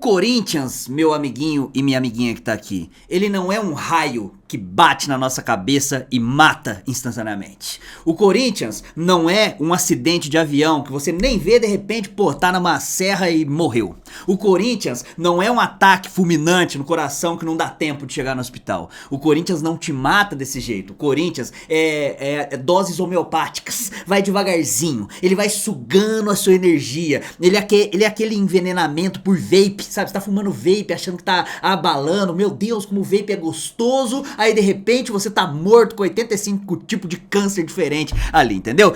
Corinthians, meu amiguinho e minha amiguinha que tá aqui, ele não é um raio que bate na nossa cabeça e mata instantaneamente. O Corinthians não é um acidente de avião que você nem vê, de repente, pô, tá numa serra e morreu. O Corinthians não é um ataque fulminante no coração que não dá tempo de chegar no hospital. O Corinthians não te mata desse jeito. O Corinthians é doses homeopáticas, vai devagarzinho, ele vai sugando a sua energia. Ele é aquele envenenamento por vape, sabe? Você tá fumando vape achando que tá abalando, meu Deus, como o vape é gostoso. Aí de repente você tá morto com 85 tipos de câncer diferente ali, entendeu?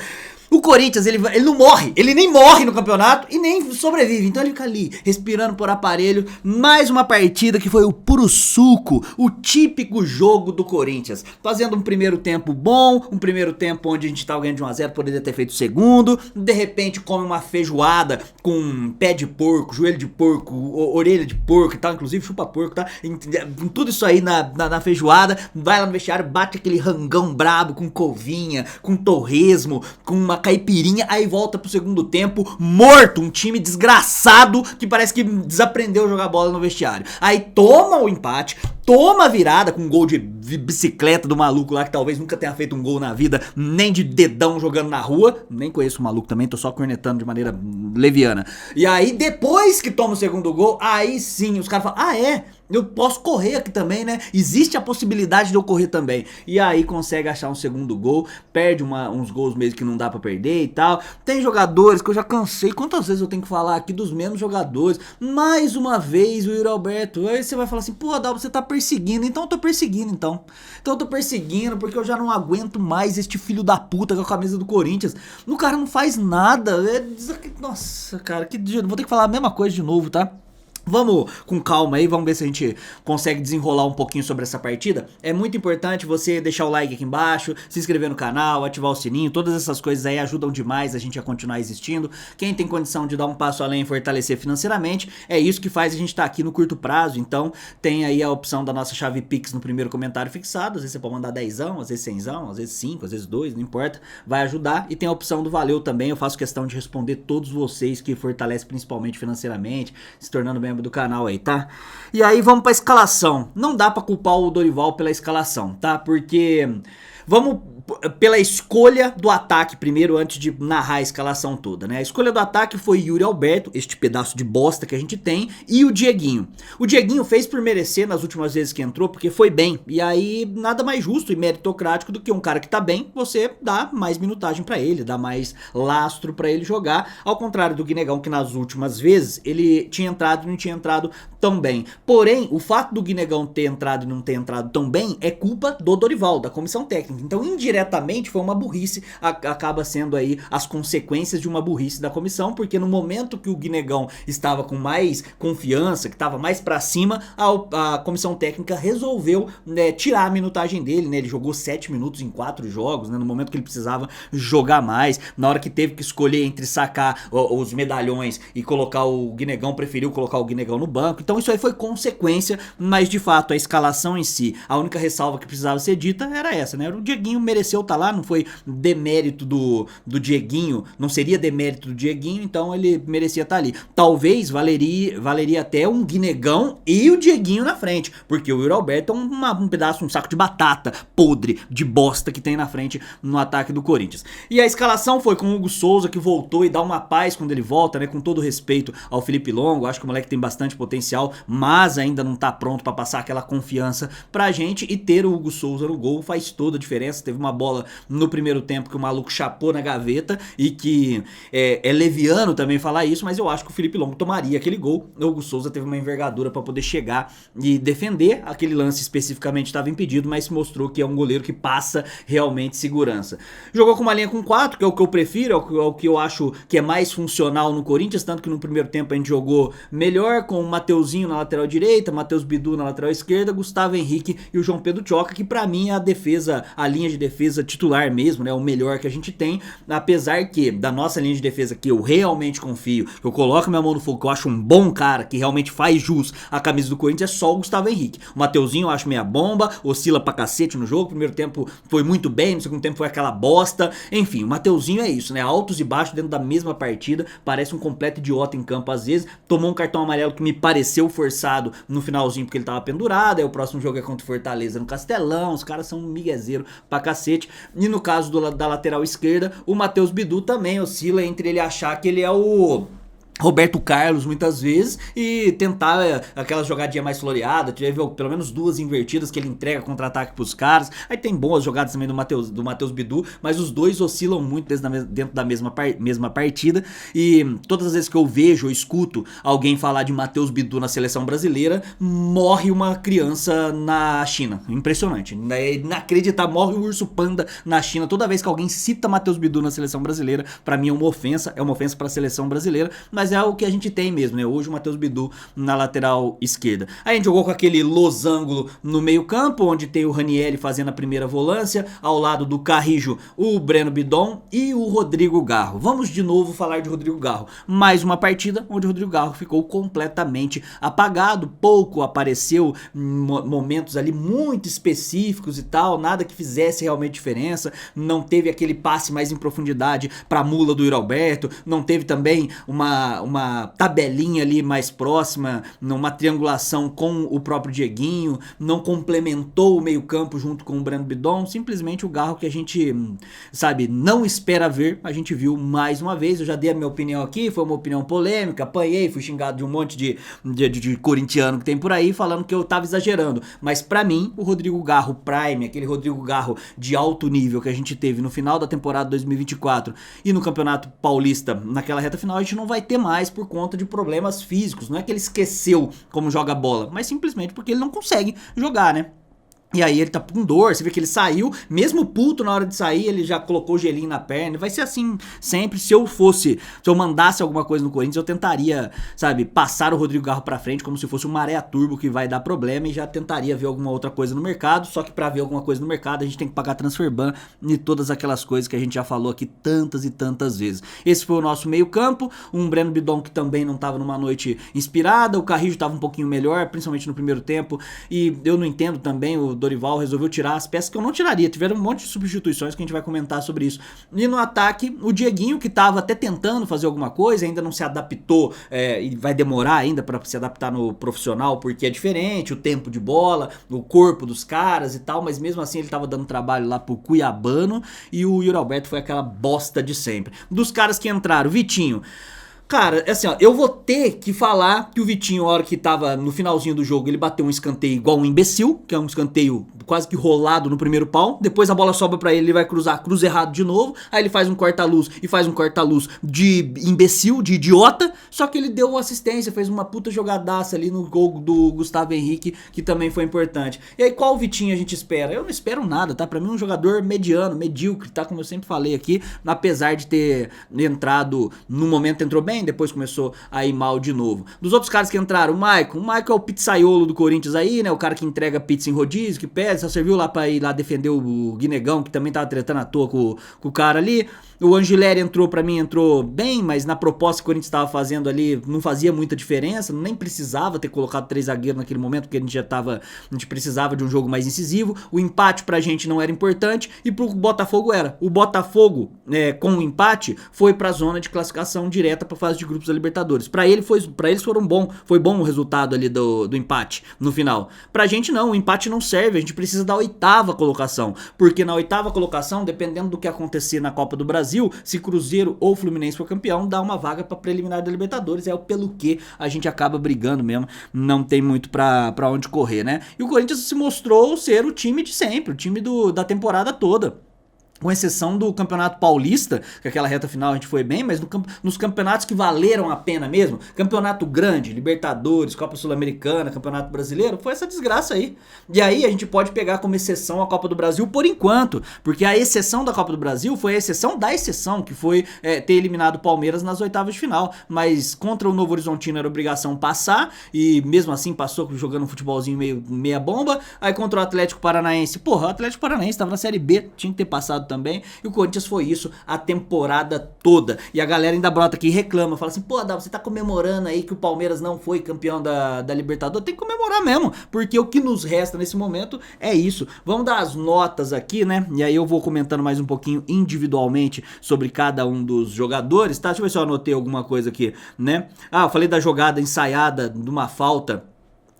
O Corinthians, ele não morre, ele nem morre no campeonato e nem sobrevive, então ele fica ali, respirando por aparelho. Mais uma partida que foi o puro suco, o típico jogo do Corinthians, fazendo um primeiro tempo bom, um primeiro tempo onde a gente tava ganhando de 1 a 0, poderia ter feito o segundo, de repente come uma feijoada com pé de porco, joelho de porco, orelha de porco e tal, inclusive chupa porco, tá? Tudo isso aí na feijoada, vai lá no vestiário, bate aquele rangão brabo com covinha, com torresmo, com uma caipirinha, aí volta pro segundo tempo morto, um time desgraçado que parece que desaprendeu a jogar bola no vestiário. Aí toma o empate, toma a virada com um gol de bicicleta do maluco lá que talvez nunca tenha feito um gol na vida, nem de dedão jogando na rua. Nem conheço o maluco também, tô só cornetando de maneira leviana. E aí depois que toma o segundo gol, aí sim os caras falam, eu posso correr aqui também, né? Existe a possibilidade de eu correr também. E aí consegue achar um segundo gol, perde uns gols mesmo que não dá pra perder e tal. Tem jogadores que eu já cansei, quantas vezes eu tenho que falar aqui dos mesmos jogadores. Mais uma vez o Yuri Alberto. Aí você vai falar assim, pô, Adalto, você tá perseguindo. Então eu tô perseguindo, então eu tô perseguindo porque eu já não aguento mais este filho da puta com a camisa do Corinthians. O cara não faz nada. Nossa, cara, vou ter que falar a mesma coisa de novo, tá? Vamos com calma aí, vamos ver se a gente consegue desenrolar um pouquinho sobre essa partida. É muito importante você deixar o like aqui embaixo, se inscrever no canal, ativar o sininho, todas essas coisas aí ajudam demais a gente a continuar existindo. Quem tem condição de dar um passo além e fortalecer financeiramente, é isso que faz a gente estar aqui no curto prazo. Então tem aí a opção da nossa chave Pix no primeiro comentário fixado, às vezes você pode mandar 10ão, às vezes 100ão, às vezes 5, às vezes 2, não importa, vai ajudar. E tem a opção do valeu também, eu faço questão de responder todos vocês que fortalecem principalmente financeiramente, se tornando membro do canal aí, tá? E aí vamos pra escalação. Não dá pra culpar o Dorival pela escalação, tá? Porque vamos pela escolha do ataque primeiro, antes de narrar a escalação toda, né? A escolha do ataque foi Yuri Alberto, este pedaço de bosta que a gente tem, e o Dieguinho. O Dieguinho fez por merecer nas últimas vezes que entrou, porque foi bem. E aí nada mais justo e meritocrático do que um cara que tá bem, você dá mais minutagem pra ele, dá mais lastro pra ele jogar, ao contrário do Guinegão, que nas últimas vezes ele tinha entrado e não tinha entrado tão bem. Porém, o fato do Guinegão ter entrado e não ter entrado tão bem é culpa do Dorival, da comissão técnica. Então, indiretamente foi uma burrice, acaba sendo aí as consequências de uma burrice da comissão, porque no momento que o Guinegão estava com mais confiança, que estava mais pra cima, a comissão técnica resolveu, né, tirar a minutagem dele, né? Ele jogou 7 minutos em 4 jogos, né? No momento que ele precisava jogar mais, na hora que teve que escolher entre sacar os medalhões e colocar o Guinegão, preferiu colocar o Guinegão no banco. Então isso aí foi consequência, mas de fato a escalação em si, a única ressalva que precisava ser dita era essa, né? O Dieguinho mereceu estar lá, não foi demérito do Dieguinho, não seria demérito do Dieguinho, então ele merecia estar ali. Talvez valeria até um Guinegão e o Dieguinho na frente, porque o Yuri Alberto é um pedaço, um saco de batata podre, de bosta que tem na frente no ataque do Corinthians. E a escalação foi com o Hugo Souza, que voltou e dá uma paz quando ele volta, né? Com todo respeito ao Felipe Longo, acho que o moleque tem bastante potencial, mas ainda não tá pronto pra passar aquela confiança pra gente, e ter o Hugo Souza no gol faz toda a diferença. Teve uma bola no primeiro tempo que o maluco chapou na gaveta, e que é leviano também falar isso, mas eu acho que o Felipe Longo tomaria aquele gol. O Hugo Souza teve uma envergadura pra poder chegar e defender. Aquele lance especificamente estava impedido, mas mostrou que é um goleiro que passa realmente segurança. Jogou com uma linha com 4, que é o que eu prefiro, é o que eu acho que é mais funcional no Corinthians, tanto que no primeiro tempo a gente jogou melhor com o Mateuzinho na lateral direita, Matheus Bidu na lateral esquerda, Gustavo Henrique e o João Pedro Tchoca, que pra mim é a defesa a linha de defesa titular mesmo, né? O melhor que a gente tem, apesar que da nossa linha de defesa que eu realmente confio, que eu coloco minha mão no fogo, que eu acho um bom cara, que realmente faz jus à camisa do Corinthians, é só o Gustavo Henrique. O Mateuzinho eu acho meia bomba, oscila pra cacete no jogo, primeiro tempo foi muito bem, no segundo tempo foi aquela bosta, enfim, o Mateuzinho é isso, né? Altos e baixos dentro da mesma partida, parece um completo idiota em campo às vezes, tomou um cartão amarelo que me pareceu forçado no finalzinho porque ele tava pendurado, aí o próximo jogo é contra o Fortaleza no Castelão, os caras são um miguezeiro pra cacete, e no caso da lateral esquerda, o Matheus Bidu também oscila entre ele achar que ele é o Roberto Carlos muitas vezes e tentar aquela jogadinha mais floreada, teve pelo menos duas invertidas que ele entrega contra-ataque pros caras, aí tem boas jogadas também do Matheus Bidu, mas os dois oscilam muito dentro da mesma partida, e todas as vezes que eu vejo ou escuto alguém falar de Matheus Bidu na seleção brasileira, morre uma criança na China, impressionante, é inacreditável, morre um urso panda na China, toda vez que alguém cita Matheus Bidu na seleção brasileira, pra mim é uma ofensa pra seleção brasileira, mas é o que a gente tem mesmo, né? Hoje o Matheus Bidu na lateral esquerda. Aí a gente jogou com aquele losango no meio campo, onde tem o Ranieri fazendo a primeira volância, ao lado do Carrijo, o Breno Bidon e o Rodrigo Garro. Vamos de novo falar de Rodrigo Garro. Mais uma partida onde o Rodrigo Garro ficou completamente apagado, pouco apareceu em momentos ali muito específicos e tal, nada que fizesse realmente diferença, não teve aquele passe mais em profundidade pra mula do Yuri Alberto, não teve também uma tabelinha ali mais próxima, numa triangulação com o próprio Dieguinho, não complementou o meio campo junto com o Breno Bidon, simplesmente o Garro que a gente, sabe, não espera ver, a gente viu mais uma vez. Eu já dei a minha opinião aqui, foi uma opinião polêmica, apanhei, fui xingado de um monte de corintiano que tem por aí, falando que eu tava exagerando, mas pra mim, o Rodrigo Garro Prime, aquele Rodrigo Garro de alto nível que a gente teve no final da temporada 2024 e no Campeonato Paulista, naquela reta final, a gente não vai ter mais por conta de problemas físicos. Não é que ele esqueceu como joga bola, mas simplesmente porque ele não consegue jogar, né? E aí ele tá com dor, você vê que ele saiu, mesmo puto na hora de sair, ele já colocou o gelinho na perna, vai ser assim sempre. Se eu mandasse alguma coisa no Corinthians, eu tentaria, sabe, passar o Rodrigo Garro pra frente como se fosse um maré a turbo que vai dar problema, e já tentaria ver alguma outra coisa no mercado, só que pra ver alguma coisa no mercado a gente tem que pagar transferban e todas aquelas coisas que a gente já falou aqui tantas e tantas vezes. Esse foi o nosso meio campo, um Breno Bidon que também não tava numa noite inspirada, o Carrijo tava um pouquinho melhor, principalmente no primeiro tempo, e eu não entendo também, o Dorival resolveu tirar as peças que eu não tiraria, tiveram um monte de substituições que a gente vai comentar sobre isso. E no ataque, o Dieguinho, que tava até tentando fazer alguma coisa, ainda não se adaptou, e vai demorar ainda para se adaptar no profissional, porque é diferente, o tempo de bola, o corpo dos caras e tal, mas mesmo assim ele tava dando trabalho lá pro Cuiabano, e o Yuri Alberto foi aquela bosta de sempre. Dos caras que entraram, Vitinho, cara, assim, ó, eu vou ter que falar que o Vitinho, a hora que tava no finalzinho do jogo, ele bateu um escanteio igual um imbecil, que é um escanteio quase que rolado no primeiro pau, depois a bola sobra pra ele vai cruzar, cruza errado de novo, aí ele faz um corta-luz e faz um corta-luz de imbecil, de idiota, só que ele deu uma assistência, fez uma puta jogadaça ali no gol do Gustavo Henrique, que também foi importante. E aí, qual Vitinho a gente espera? Eu não espero nada, tá? Pra mim um jogador mediano, medíocre, tá? Como eu sempre falei aqui, apesar de ter entrado, no momento entrou bem, depois começou a ir mal de novo. Dos outros caras que entraram, o Maicon é o pizzaiolo do Corinthians aí, né? O cara que entrega pizza em rodízio, que pede, só serviu lá pra ir lá defender o Guinegão, que também tava tretando à toa com o cara ali. O Angileri entrou, pra mim, entrou bem, mas na proposta que o Corinthians tava fazendo ali, não fazia muita diferença, nem precisava ter colocado 3 zagueiros naquele momento, porque a gente precisava de um jogo mais incisivo. O empate pra gente não era importante, e pro Botafogo era. O Botafogo, com o empate, foi pra zona de classificação direta pra fase de grupos da Libertadores. Pra eles foi bom o resultado ali do empate no final. Pra gente não, o empate não serve, a gente precisa da 8ª colocação, porque na 8ª colocação, dependendo do que acontecer na Copa do Brasil, se Cruzeiro ou Fluminense for campeão, dá uma vaga pra preliminar da Libertadores, é pelo que a gente acaba brigando mesmo, não tem muito pra onde correr, né? E o Corinthians se mostrou ser o time de sempre, o time da temporada toda. Com exceção do Campeonato Paulista, que aquela reta final a gente foi bem, mas nos campeonatos que valeram a pena mesmo, campeonato grande, Libertadores, Copa Sul-Americana, Campeonato Brasileiro, foi essa desgraça aí. E aí a gente pode pegar como exceção a Copa do Brasil por enquanto, porque a exceção da Copa do Brasil foi a exceção da exceção, que foi ter eliminado o Palmeiras nas oitavas de final, mas contra o Novo Horizontino era obrigação passar, e mesmo assim passou jogando um futebolzinho meia bomba. Aí contra o Atlético Paranaense, porra, o Atlético Paranaense tava na Série B, tinha que ter passado também, e o Corinthians foi isso a temporada toda. E a galera ainda brota aqui e reclama, fala assim, pô, Dava, você tá comemorando aí que o Palmeiras não foi campeão da Libertadores? Tem que comemorar mesmo, porque o que nos resta nesse momento é isso. Vamos dar as notas aqui, né? E aí eu vou comentando mais um pouquinho individualmente sobre cada um dos jogadores, tá? Deixa eu ver se eu anotei alguma coisa aqui, né? Ah, eu falei da jogada ensaiada de uma falta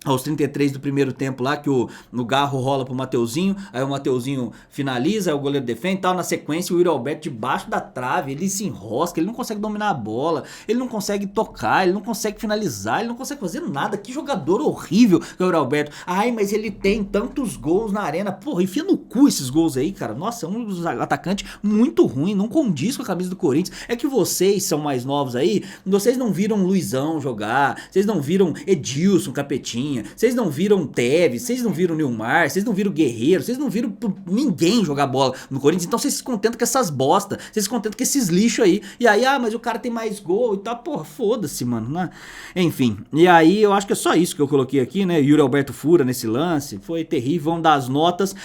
aos 33 do primeiro tempo lá, que o Garro rola pro Mateuzinho, aí o Mateuzinho finaliza, aí o goleiro defende e tal, na sequência o Yuri Alberto debaixo da trave, ele se enrosca, ele não consegue dominar a bola, ele não consegue tocar, ele não consegue finalizar, ele não consegue fazer nada, que jogador horrível que é o Yuri Alberto. Ai, mas ele tem tantos gols na arena, porra, enfia no cu esses gols aí, cara, nossa, é um dos atacantes muito ruim, não condiz com a camisa do Corinthians. É que vocês são mais novos aí, vocês não viram Luizão jogar, vocês não viram Edilson, Capetinha, vocês não viram Tevez, vocês não viram Nilmar, vocês não viram Guerreiro, vocês não viram ninguém jogar bola no Corinthians, então vocês se contentam com essas bosta, vocês se contentam com esses lixos aí, e aí, mas o cara tem mais gol e tal, porra, foda-se, mano, né? Enfim, e aí eu acho que é só isso que eu coloquei aqui, né? Yuri Alberto fura nesse lance, foi terrível, vamos dar as notas,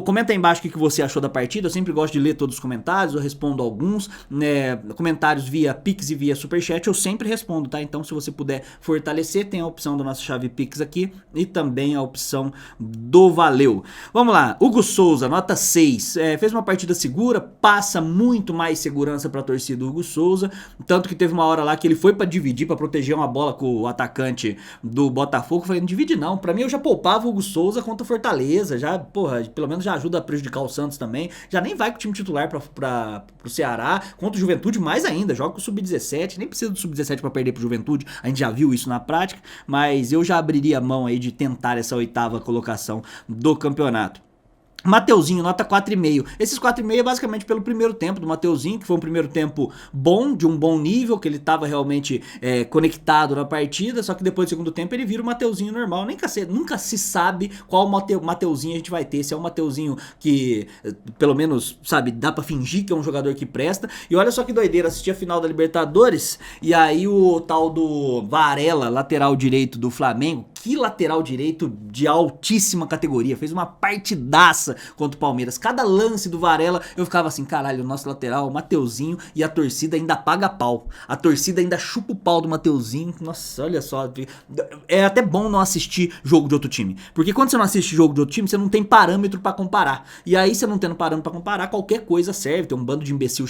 comenta aí embaixo o que você achou da partida, eu sempre gosto de ler todos os comentários, eu respondo alguns, né, comentários via Pix e via Superchat, eu sempre respondo, tá? Então se você puder fortalecer, tem a opção da nossa chave Pix aqui, e também a opção do Valeu. Vamos lá, Hugo Souza, nota 6, fez uma partida segura, passa muito mais segurança pra torcida do Hugo Souza, tanto que teve uma hora lá que ele foi pra dividir, pra proteger uma bola com o atacante do Botafogo, eu falei, não divide não, pra mim eu já poupava o Hugo Souza contra o Fortaleza, já, porra, pelo menos já ajuda a prejudicar o Santos também, já nem vai com o time titular pro Ceará, contra o Juventude mais ainda, joga com o Sub-17, nem precisa do Sub-17 pra perder pro Juventude, a gente já viu isso na prática, mas eu já abriria a mão aí de tentar essa oitava colocação do campeonato. Mateuzinho, nota 4,5. Esses 4,5 é basicamente pelo primeiro tempo do Mateuzinho, que foi um primeiro tempo bom, de um bom nível, que ele estava realmente conectado na partida, só que depois do segundo tempo ele vira o Mateuzinho normal. Nunca se sabe qual Mateuzinho a gente vai ter, se é um Mateuzinho que, pelo menos, sabe, dá pra fingir que é um jogador que presta. E olha só que doideira, assisti a final da Libertadores, e aí o tal do Varela, lateral direito do Flamengo, que lateral direito de altíssima categoria, fez uma partidaça contra o Palmeiras. Cada lance do Varela eu ficava assim, caralho, o nosso lateral, o Mateuzinho, e a torcida ainda paga pau. A torcida ainda chupa o pau do Mateuzinho. Nossa, olha só. É até bom não assistir jogo de outro time, porque quando você não assiste jogo de outro time, você não tem parâmetro pra comparar. E aí, você não tendo parâmetro pra comparar, qualquer coisa serve. Tem um bando de imbecil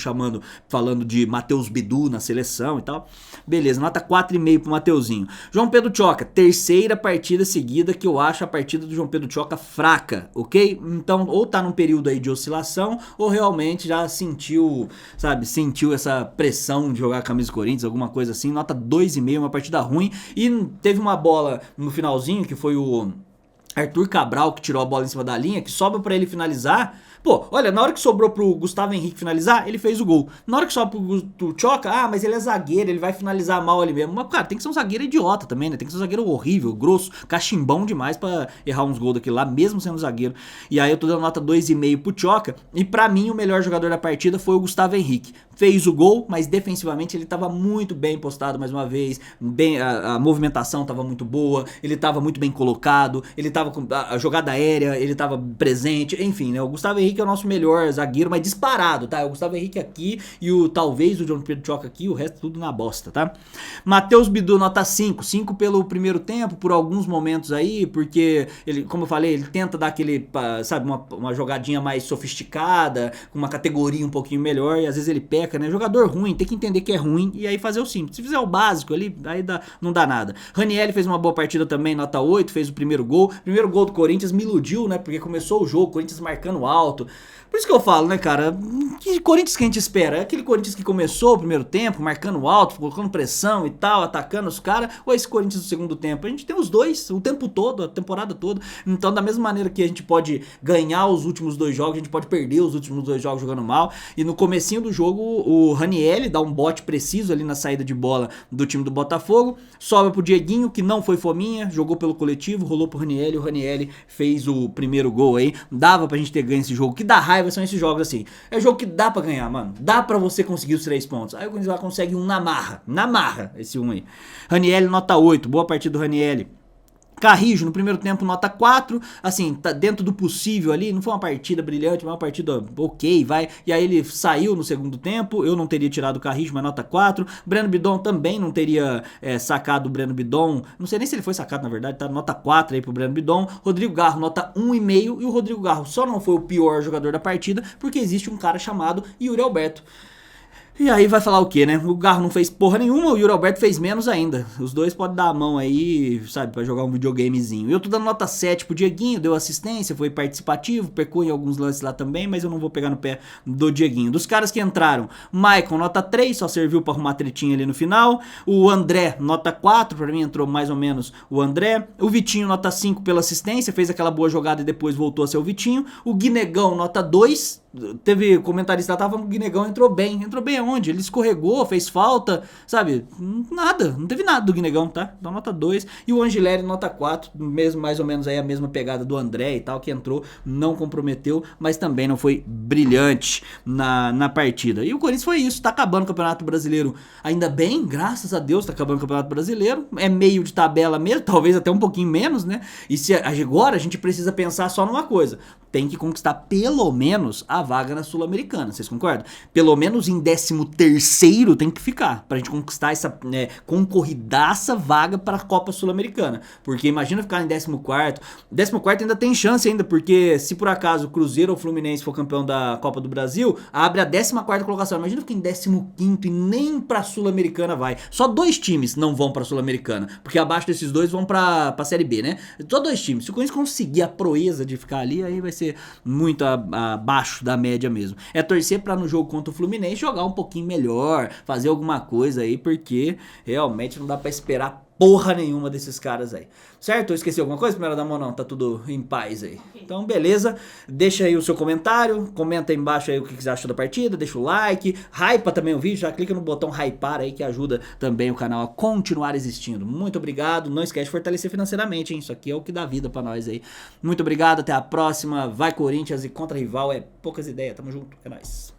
falando de Matheus Bidu na seleção e tal. Beleza, nota 4,5 pro Mateuzinho. João Pedro Choca, terceira partida seguida que eu acho a partida do João Pedro Choca fraca, ok? Então, ou tá num período aí de oscilação, ou realmente já sentiu essa pressão de jogar a camisa do Corinthians, alguma coisa assim. Nota 2,5, uma partida ruim. E teve uma bola no finalzinho, que foi o Arthur Cabral que tirou a bola em cima da linha, que sobra pra ele finalizar. Pô, olha, na hora que sobrou pro Gustavo Henrique finalizar, ele fez o gol. Na hora que sobra pro Choca, mas ele é zagueiro, ele vai finalizar mal ali mesmo. Mas, cara, tem que ser um zagueiro idiota também, né? Tem que ser um zagueiro horrível, grosso, cachimbão demais pra errar uns gols daquele lá, mesmo sendo zagueiro. E aí eu tô dando nota 2,5 pro Choca. E pra mim, o melhor jogador da partida foi o Gustavo Henrique. Fez o gol, mas defensivamente ele tava muito bem postado mais uma vez. A movimentação tava muito boa, ele tava muito bem colocado, ele tava com a jogada aérea, ele tava presente, enfim, né? O Gustavo Henrique é o nosso melhor zagueiro, mas disparado, tá? O Gustavo Henrique aqui e talvez o João Pedro Choca aqui, o resto tudo na bosta, tá? Matheus Bidu, nota 5. 5 pelo primeiro tempo, por alguns momentos aí, porque ele, como eu falei, ele tenta dar aquele, sabe, uma jogadinha mais sofisticada, com uma categoria um pouquinho melhor, e às vezes ele peca, né? Jogador ruim, tem que entender que é ruim e aí fazer o simples. Se fizer o básico ali, aí não dá nada. Ranieri fez uma boa partida também, nota 8, fez o primeiro gol. Primeiro gol do Corinthians me iludiu, né? Porque começou o jogo, Corinthians marcando alto, alto. Por isso que eu falo, né, cara, que Corinthians que a gente espera? É aquele Corinthians que começou o primeiro tempo, marcando alto, colocando pressão e tal, atacando os caras, ou esse Corinthians do segundo tempo? A gente tem os dois o tempo todo, a temporada toda. Então, da mesma maneira que a gente pode ganhar os últimos 2 jogos, a gente pode perder os últimos 2 jogos jogando mal. E no comecinho do jogo, o Ranieri dá um bote preciso ali na saída de bola do time do Botafogo, sobra pro Dieguinho, que não foi fominha, jogou pelo coletivo, rolou pro Ranieri, o Ranieri fez o primeiro gol aí. Dava pra gente ter ganho esse jogo, que dá raiva são esses jogos assim. É jogo que dá pra ganhar, mano. Dá pra você conseguir os 3 pontos. Aí o Corinthians consegue um na marra, esse um aí. Ranieri nota 8, boa partida do Ranieri. Carrijo, no primeiro tempo, nota 4, assim, tá dentro do possível ali, não foi uma partida brilhante, mas uma partida ok, vai, e aí ele saiu no segundo tempo, eu não teria tirado o Carrijo, mas nota 4, Breno Bidon também não teria sacado o Breno Bidon, não sei nem se ele foi sacado na verdade, tá, nota 4 aí pro Breno Bidon, Rodrigo Garro, nota 1,5, e o Rodrigo Garro só não foi o pior jogador da partida, porque existe um cara chamado Yuri Alberto. E aí vai falar o que, né? O Garro não fez porra nenhuma, o Yuri Alberto fez menos ainda. Os dois podem dar a mão aí, sabe, pra jogar um videogamezinho. Eu tô dando nota 7 pro Dieguinho, deu assistência, foi participativo, pecou em alguns lances lá também, mas eu não vou pegar no pé do Dieguinho. Dos caras que entraram, Maicon, nota 3, só serviu pra arrumar tretinha ali no final. O André, nota 4, pra mim entrou mais ou menos o André. O Vitinho, nota 5 pela assistência, fez aquela boa jogada e depois voltou a ser o Vitinho. O Guinegão, nota 2. Teve comentarista lá, tava falando que o Guinegão entrou bem aonde? Ele escorregou, fez falta, sabe? Nada, não teve nada do Guinegão, tá? Então nota 2. E o Angileri nota 4, mesmo, mais ou menos aí a mesma pegada do André e tal, que entrou, não comprometeu, mas também não foi brilhante na partida. E o Corinthians foi isso, tá acabando o Campeonato Brasileiro, ainda bem, graças a Deus tá acabando o Campeonato Brasileiro, é meio de tabela mesmo, talvez até um pouquinho menos, né? E se agora a gente precisa pensar só numa coisa, tem que conquistar pelo menos a vaga na Sul-Americana, vocês concordam? Pelo menos em 13º tem que ficar, pra gente conquistar essa concorridaça vaga para a Copa Sul-Americana, porque imagina ficar em 14º, 14º ainda tem chance ainda, porque se por acaso o Cruzeiro ou o Fluminense for campeão da Copa do Brasil, abre a 14ª colocação, imagina ficar em 15º e nem pra Sul-Americana vai, só 2 times não vão pra Sul-Americana, porque abaixo desses 2 vão pra Série B, né? Só 2 times, se o Corinthians conseguir a proeza de ficar ali, aí vai ser muito abaixo da média mesmo. É torcer pra no jogo contra o Fluminense jogar um pouquinho melhor, fazer alguma coisa aí, porque realmente não dá pra esperar porra nenhuma desses caras aí. Certo? Eu esqueci alguma coisa? Primeira da mão não, tá tudo em paz aí. Então, beleza. Deixa aí o seu comentário, comenta aí embaixo aí o que você achou da partida, deixa o like, hypa também o vídeo, já clica no botão hypar aí que ajuda também o canal a continuar existindo. Muito obrigado, não esquece de fortalecer financeiramente, hein? Isso aqui é o que dá vida pra nós aí. Muito obrigado, até a próxima. Vai Corinthians e contra rival é poucas ideias. Tamo junto, é nóis.